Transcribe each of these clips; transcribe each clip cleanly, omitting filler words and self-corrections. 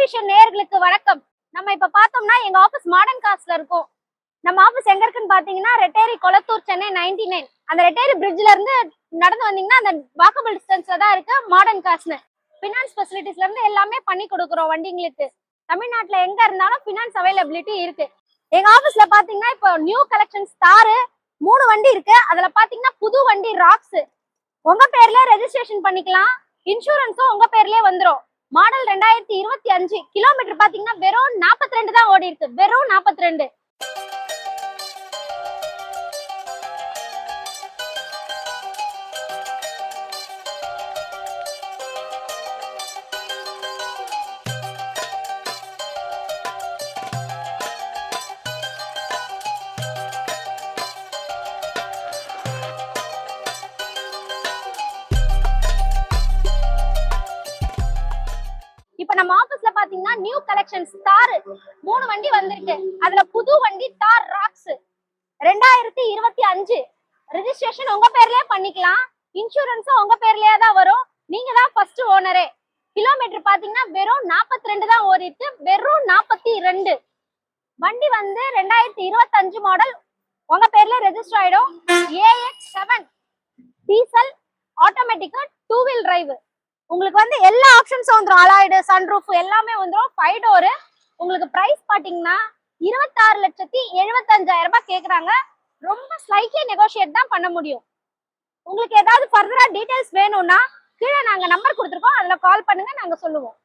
Vision நேயர்களுக்கு வணக்கம். நம்ம இப்ப பார்த்தோம்னா எங்க ஆபீஸ் மாடர்ன் காஸ்ட்ல இருக்கும். நம்ம ஆபீஸ் எங்க இருக்குன்னு பாத்தீங்கன்னா ரெட்டேரி கொளத்தூர் சென்னை 99. அந்த ரெட்டேரி பிரிட்ஜ்ல இருந்து நடந்து வந்தீங்கன்னா அந்த வாக்கபிள் டிஸ்டன்ஸ்ல தான் இருக்கு மாடர்ன் காஸ்ட்னு. ஃபினான்ஸ் ஃபெசிலிட்டிஸ்ல இருந்து எல்லாமே பண்ணி கொடுக்குறோம் வண்டிங்களுக்கு. தமிழ்நாட்டுல எங்க இருந்தாலும் ஃபினான்ஸ் அவைலபிலிட்டி இருக்கு. எங்க ஆபீஸ்ல பாத்தீங்கன்னா இப்போ நியூ கலெக்ஷன்ஸ் தாரு 3 வண்டி இருக்கு. அதுல பாத்தீங்கன்னா புது வண்டி ராக்ஸ் உங்க பேர்ல ரெஜிஸ்ட்ரேஷன் பண்ணிக்கலாம். இன்சூரன்ஸும் உங்க பேர்லயே வந்துரும். மாடல் 2025. கிலோமீட்டர் பாத்தீங்கன்னா வெறும் 42 தான் ஓடி இருக்கு. வெறும் 42. இப்ப நம்ம ஆபீஸ்ல பாத்தீங்கன்னா நியூ கலெக்ஷன்ஸ் தார் 3 வண்டி வந்திருக்கு. அதுல புது வண்டி தார் ராக்ஸ் 2025. ரெஜிஸ்ட்ரேஷன் உங்க பேர்லயே பண்ணிக்கலாம். இன்சூரன்ஸும் உங்க பேர்லயே தான் வரும். நீங்க தான் ஃபர்ஸ்ட் ஓனரே. கிலோமீட்டர் பாத்தீங்கன்னா வெறும் 42 தான் ஓடி இருக்கு. வெறும் 42. வண்டி வந்து 2025 மாடல் உங்க பேர்ல ரெஜிஸ்டர் ஆயிடும். AX7 diesel automatic 2 wheel drive. உங்களுக்கு வந்து எல்லா ஆப்ஷன்ஸும் வந்துடும். அலாய்டு சன்ரூஃப் எல்லாமே வந்துடும். 5 டோர். உங்களுக்கு பிரைஸ் பாத்தீங்கன்னா 26,75,000 ரூபாய் கேக்குறாங்க. ரொம்ப ஸ்லைட்லி நெகோஷியேட் தான் பண்ண முடியும். உங்களுக்கு ஏதாவது ஃபர்தரா டீடைல்ஸ் வேணும்னா கீழே நாங்க நம்பர் கொடுத்துருக்கோம், அதுல கால் பண்ணுங்க, நாங்க சொல்லுவோம்.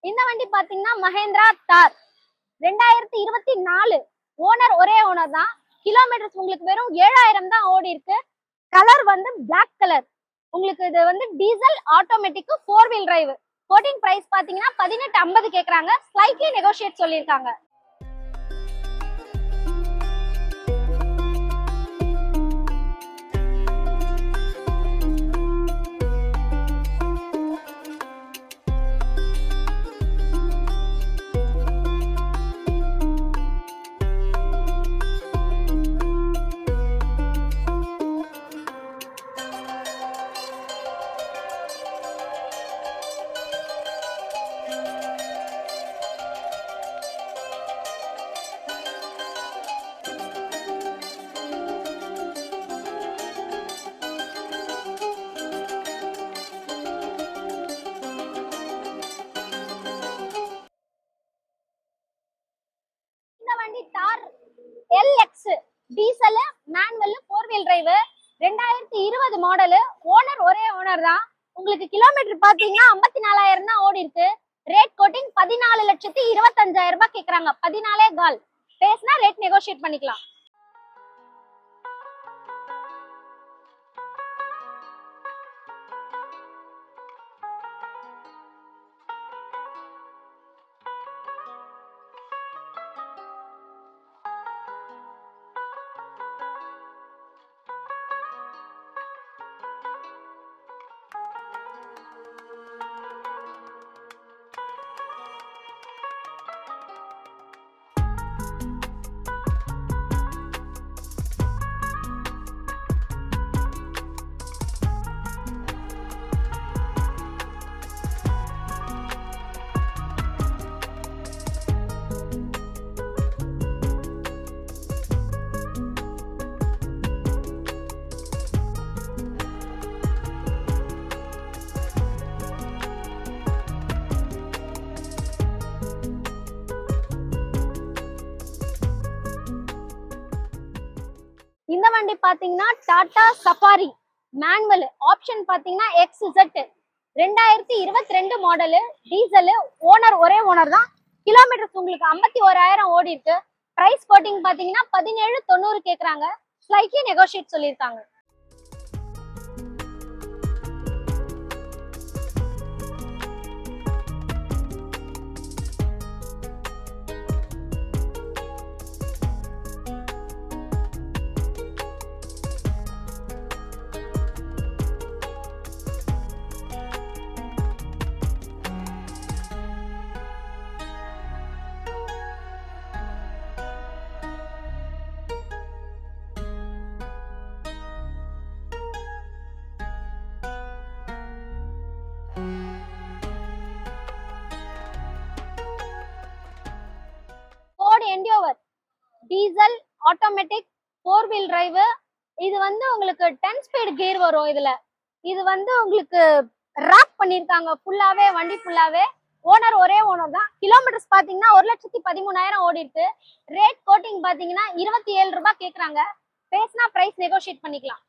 இந்த வண்டி பாத்தீங்கன்னா மஹேந்திரா தார் 2024. ஓனர் ஒரே ஓனர் தான். கிலோமீட்டர்ஸ் உங்களுக்கு வெறும் 7,000 தான் ஓடி இருக்கு. கலர் வந்து பிளாக் கலர். உங்களுக்கு இது வந்து diesel automatic 4 wheel drive. Quoting price பாத்தீங்கன்னா 18,50 கேக்குறாங்க. ஸ்லைட்லி நெகோஷியேட் சொல்லிருக்காங்க. Thar LX diesel manual 4 wheel drive 2020 model. Owner ஒரே ஓனர் தான். உங்களுக்கு கிலோமீட்டர் பாத்தீங்கன்னா 54,000 தான் ஓடி இருக்கு. ரேட் கோட்டிங் 14,25,000 ரூபாய் கேக்குறாங்க. 14.25. பேசினா ரேட் நெகோஷியேட் பண்ணிக்கலாம். இந்த வண்டி பாத்தீங்கன்னா டாடா சஃபாரி மேனுவல் ஆப்ஷன் பாத்தீங்கன்னா XZ 2022 மாடலு டீசல். ஓனர் ஒரே ஓனர் தான். கிலோமீட்டர்ஸ் உங்களுக்கு 51,000 ஓடி இருக்கு. பிரைஸ் கோட்டிங் பாத்தீங்கன்னா 17,90 கேக்குறாங்க. ஸ்லைட்லி நெகோஷியேட் சொல்லியிருக்காங்க. என்டியோவர் டீசல் ஆட்டோமேட்டிக் 4 வீல் டிரைவ். இது வந்து உங்களுக்கு 10 ஸ்பீட் கியர் வரும். இது வந்து உங்களுக்கு ராக் பண்ணிருக்காங்க ஃபுல்லாவே, வண்டி ஃபுல்லாவே. ஓனர் ஒரே ஓனர் தான். கிலோமீட்டர்ஸ் பாத்தீங்கன்னா 1,13,000 ஓடி இருக்கு. ரேட் கோட்டிங் பாத்தீங்கன்னா 27 ரூபாய் கேக்குறாங்க. பேசினா பிரைஸ் நெகோஷியேட் பண்ணிக்கலாம்.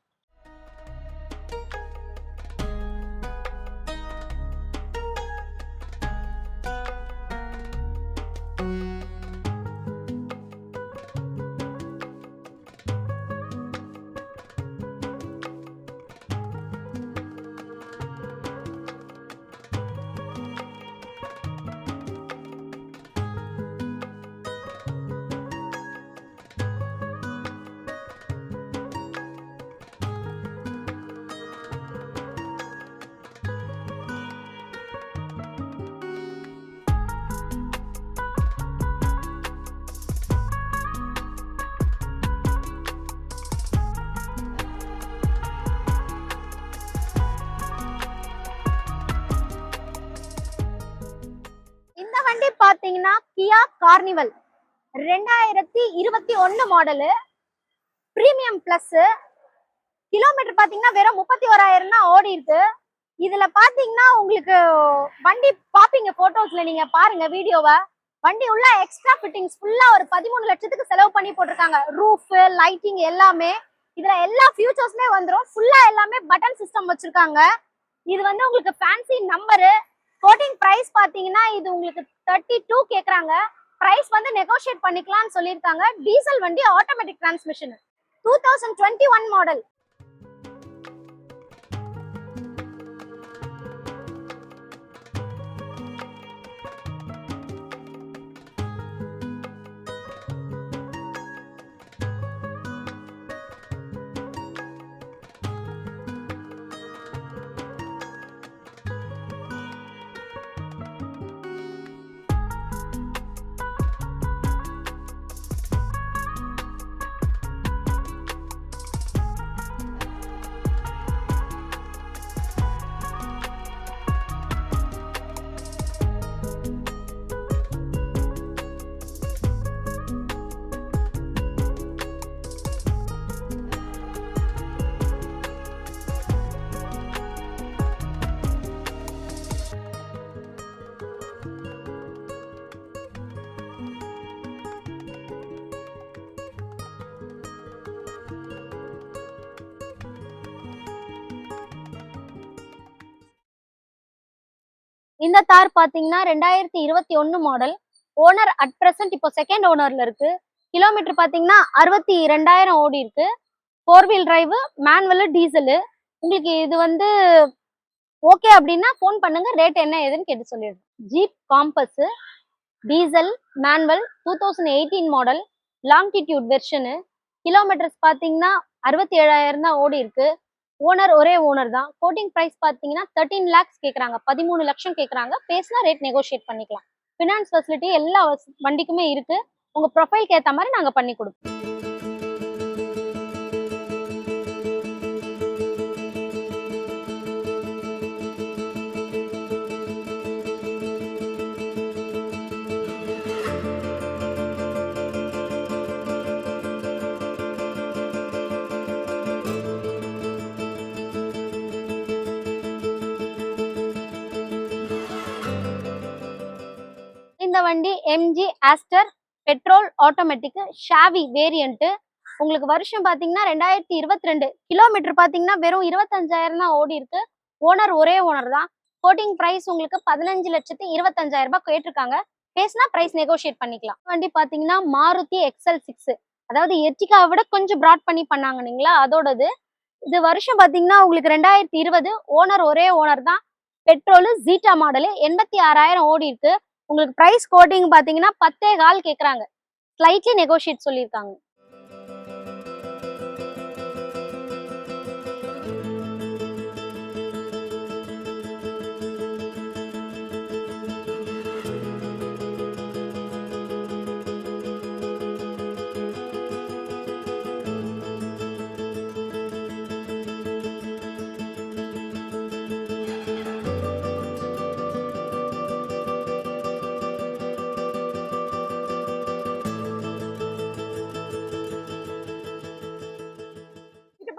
வண்டி பாத்தீங்கன்னா Kia Carnival 2021 model premium plus. Kilometre பாத்தீங்கன்னா வெறும் 31,000 தான் ஓடி இருக்கு. இதுல பாத்தீங்கன்னா உங்களுக்கு வண்டி பாப்பீங்க போட்டோஸ்ல, நீங்க பாருங்க வீடியோவை. வண்டி உள்ள எக்ஸ்ட்ரா ஃபிட்டிங்ஸ் ஃபுல்லா ஒரு 13 லட்சத்துக்கு செலவு பண்ணி போட்டிருக்காங்க. ரூஃப், லைட்டிங் எல்லாமே. இதுல எல்லா ஃபியூச்சர்ஸ்மே வந்துடும். ஃபுல்லா எல்லாமே பட்டன் சிஸ்டம் வச்சிருக்காங்க. இது வந்து உங்களுக்கு ஃபேன்சி நம்பரு. கோட்டிங் பிரைஸ் பாத்தீங்கன்னா இது உங்களுக்கு 32 கேக்குறாங்க. பிரைஸ் வந்து நெகோஷியேட் பண்ணிக்கலாம்னு சொல்லியிருக்காங்க. டீசல் வண்டி, ஆட்டோமேட்டிக் டிரான்ஸ்மிஷன், 2021 மாடல். இந்த தார் பாத்தீங்கன்னா 2021 மாடல். ஓனர் அட் பிரசன்ட் இப்போ செகண்ட் ஓனர்ல இருக்கு. கிலோமீட்டர் பாத்தீங்கன்னா 62,000 ஓடி இருக்கு. 4 வீல் டிரைவ், மேனுவல், டீசலு. உங்களுக்கு இது வந்து ஓகே அப்படின்னா போன் பண்ணுங்க. ரேட் என்ன ஏதுன்னு கேட்டு சொல்லிடுறேன். Jeep Compass diesel manual 2018 model, longitude version. Kilometres பாத்தீங்கன்னா 67,000 தான் ஓடி இருக்கு. ஓனர் ஒரே ஓனர் தான். கோட்டிங் பிரைஸ் பாத்தீங்கன்னா 13 lakhs கேக்குறாங்க. 13 லட்சம் கேக்குறாங்க. பேசினா ரேட் நெகோஷியேட் பண்ணிக்கலாம். ஃபினான்ஸ் ஃபெசிலிட்டி எல்லா வண்டிக்குமே இருக்கு. உங்க ப்ரொஃபைல்க்கு ஏத்த மாதிரி நாங்க பண்ணி கொடுப்போம். இந்த வண்டி MG Astor petrol automatic savvy variant. உங்களுக்கு வருஷம் பாத்தீங்கன்னா 2022, கிலோமீட்டர் பாத்தீங்கன்னா வெறும் 25,000 தான் ஓடி இருக்கு. ஓனர் ஒரே ஓனர் தான். கோட்டிங் பிரைஸ் உங்களுக்கு 15,25,000 ரூபாய் கேட்டிருக்காங்க. பேசினா பிரைஸ் நெகோஷியேட் பண்ணிக்கலாம். வண்டி பாத்தீங்கன்னா மாருதி XL6, அதாவது எர்டிகாவை விட கொஞ்சம் பிராட் பண்ணி பண்ணாங்க இல்லைங்களா, அதோடது. இது வருஷம் பாத்தீங்கன்னா உங்களுக்கு 2020, ஓனர் ஒரே ஓனர் தான். பெட்ரோல் ஜீட்டா மாடலு, 86,000 ஓடி இருக்கு. உங்களுக்கு பிரைஸ் கோட்டிங் பாத்தீங்கன்னா 10,4 கேக்குறாங்க. ஸ்லைட்லி நெகோஷியேட் சொல்லியிருக்காங்க.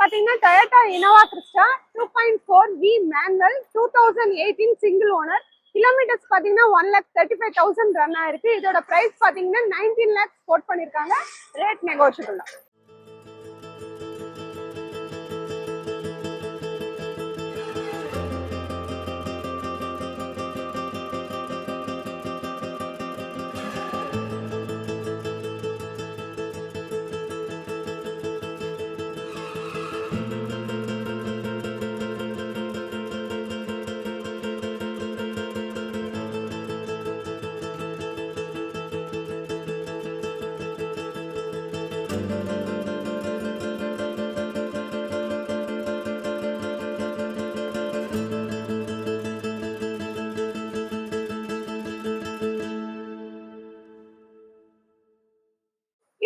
பாத்தீங்கன்னா Toyota Innova Crysta 2.4V manual 2018 single owner. Kilometres பாத்தீங்கன்னா 1,35,000 ரன் ஆயிருக்கு. இதோட பிரைஸ் பாத்தீங்கன்னா 19 lakhs கோட் பண்ணிருக்காங்க. ரேட் நெகோஷியபிள் தான்.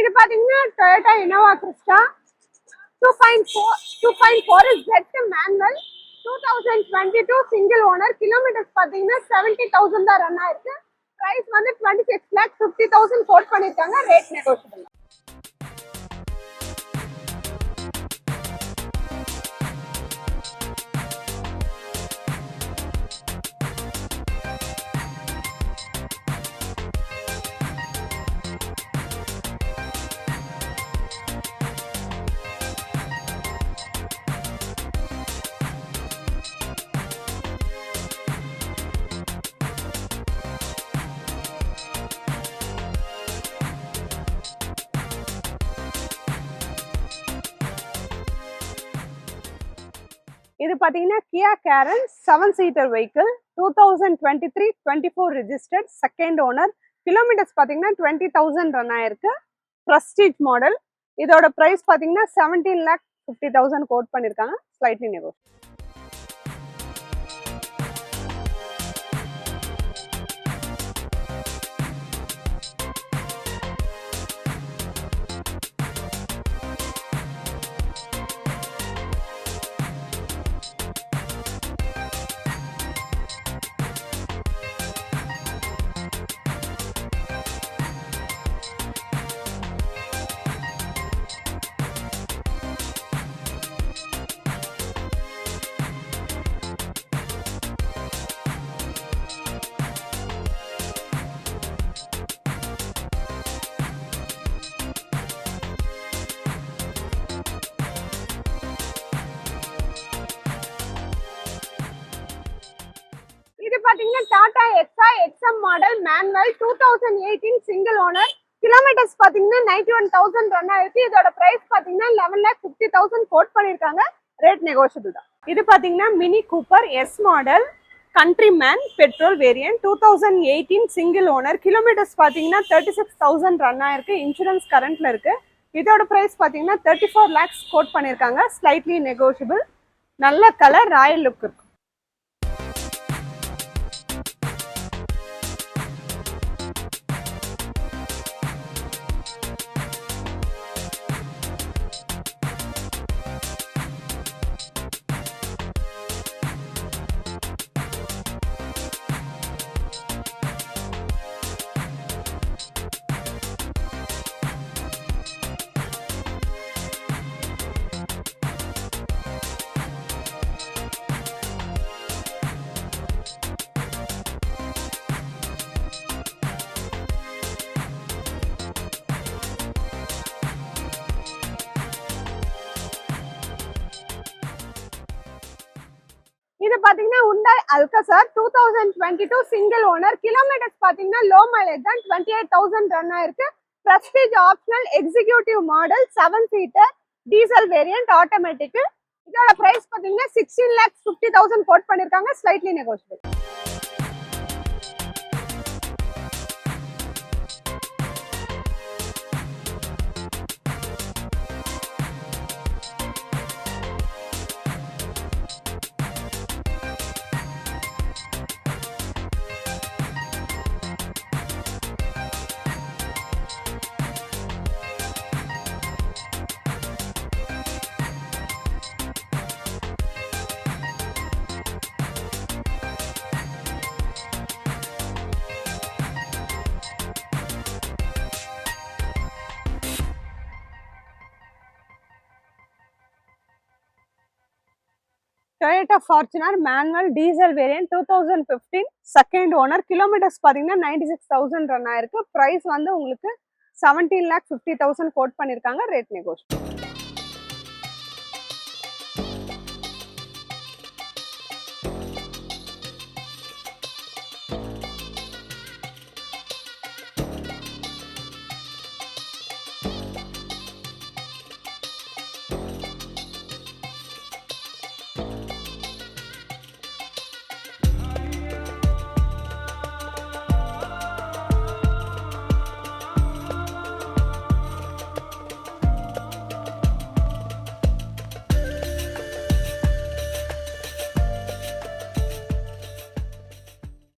இது பாத்தீங்கன்னா Toyota Innova Crysta 2.4 Z manual 2022 single owner. Kilometres பாத்தீங்கன்னா 70,000 தான் ரன் ஆயிருக்கு. பிரைஸ் வந்து 26,50,000 கோட் பண்ணிருக்காங்க. Rate negotiable. இது பாத்தீங்கன்னா கியா கேரன் 7-seater vehicle 2023-24 registered, second owner. Kilometres பாத்தீங்கன்னா 20,000 ரன் ஆயிருக்கு. Prestige model. இதோட பிரைஸ் பாத்தீங்கன்னா 17,50,000 கோட் பண்ணிருக்காங்க. Slightly negotiable. இது பாத்தீங்கன்னா Tata XM model manual 2018 single owner. Kilometres பாத்தீங்கன்னா 91,000 ரன் ஆயிருக்கு. இதோட பிரைஸ் பாத்தீங்கன்னா 11,50,000 கோட் பண்ணிருக்காங்க. ரேட் நெகோஷியபிள் தான். இது பாத்தீங்கன்னா mini Cooper S model countrymen petrol variant 2018 single owner. Kilometres பாத்தீங்கன்னா 36,000 ரன் ஆயிருக்கு. இன்சூரன்ஸ் கரண்ட்ல இருக்கு. இதோட பிரைஸ் பாத்தீங்கன்னா 34 lakhs கோட் பண்ணிருக்காங்க. Slightly negotiable. நல்ல கலர், ராயல் லுக் இருக்கு. இது பாத்தீங்கன்னா Hyundai Alcazar 2022 single owner. Kilometres பாத்தீங்கன்னா லோ மைலேஜ் தான், 28,000 ரன் ஆயிருக்கு. Prestige optional executive model 7 seater diesel variant automatic. இதோட பிரைஸ் பாத்தீங்கன்னா 16,50,000 கோட் பண்ணிருக்காங்க, slightly negotiable. Toyota Fortuner manual diesel variant 2015 second owner. Kilometres பாத்தீங்கன்னா 96,000 ரன் ஆயிருக்கு. பிரைஸ் வந்து உங்களுக்கு 17,50,000 கோட் பண்ணிருக்காங்க, ரேட் நெகோஷியபிள்.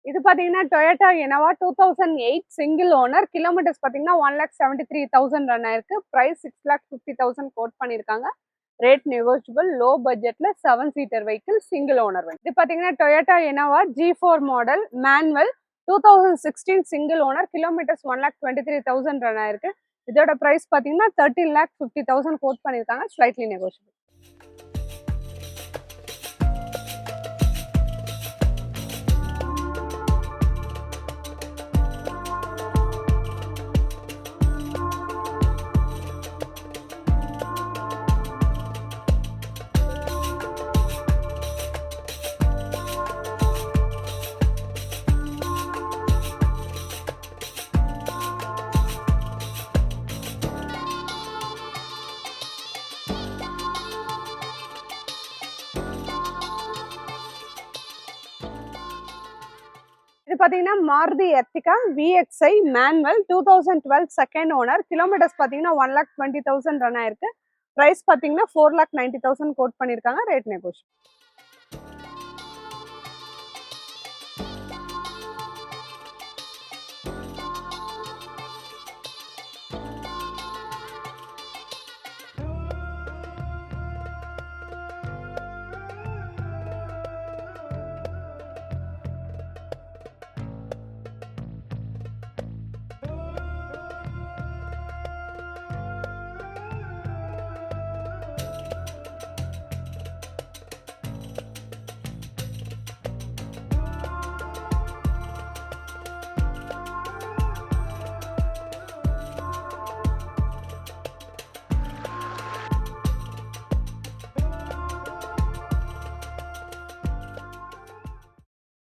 இது பாத்தீங்கன்னா Toyota Innova 2008 single owner. Kilometres பாத்தீங்கன்னா 1,73,000 ரன் ஆயிருக்கு. பிரைஸ் 6,50,000 கோட் பண்ணிருக்காங்க, ரேட் நெகோஷியபிள். லோ பட்ஜெட்ல 7 சீட்டர் வெஹிக்கிள் சிங்கிள் ஓனர். இது பாத்தீங்கன்னா Toyota Innova G4 model manual 2016 single owner. Kilometres 1,23,000 run ஆயிருக்கு. இதோட பிரைஸ் பாத்தீங்கன்னா 13,50,000 கோட் பண்ணிருக்காங்க, ஸ்லைட்லி நெகோஷியபிள். இது பாத்தீங்கன்னா Maruti Ertiga VXI manual 2012 second owner. Kilometres பாத்தீங்கன்னா 1,20,000 ரன் ஆயிருக்கு. பிரைஸ் பாத்தீங்கன்னா 4,90,000 கோட் பண்ணிருக்காங்க, ரேட் நெகோஷியபிள்.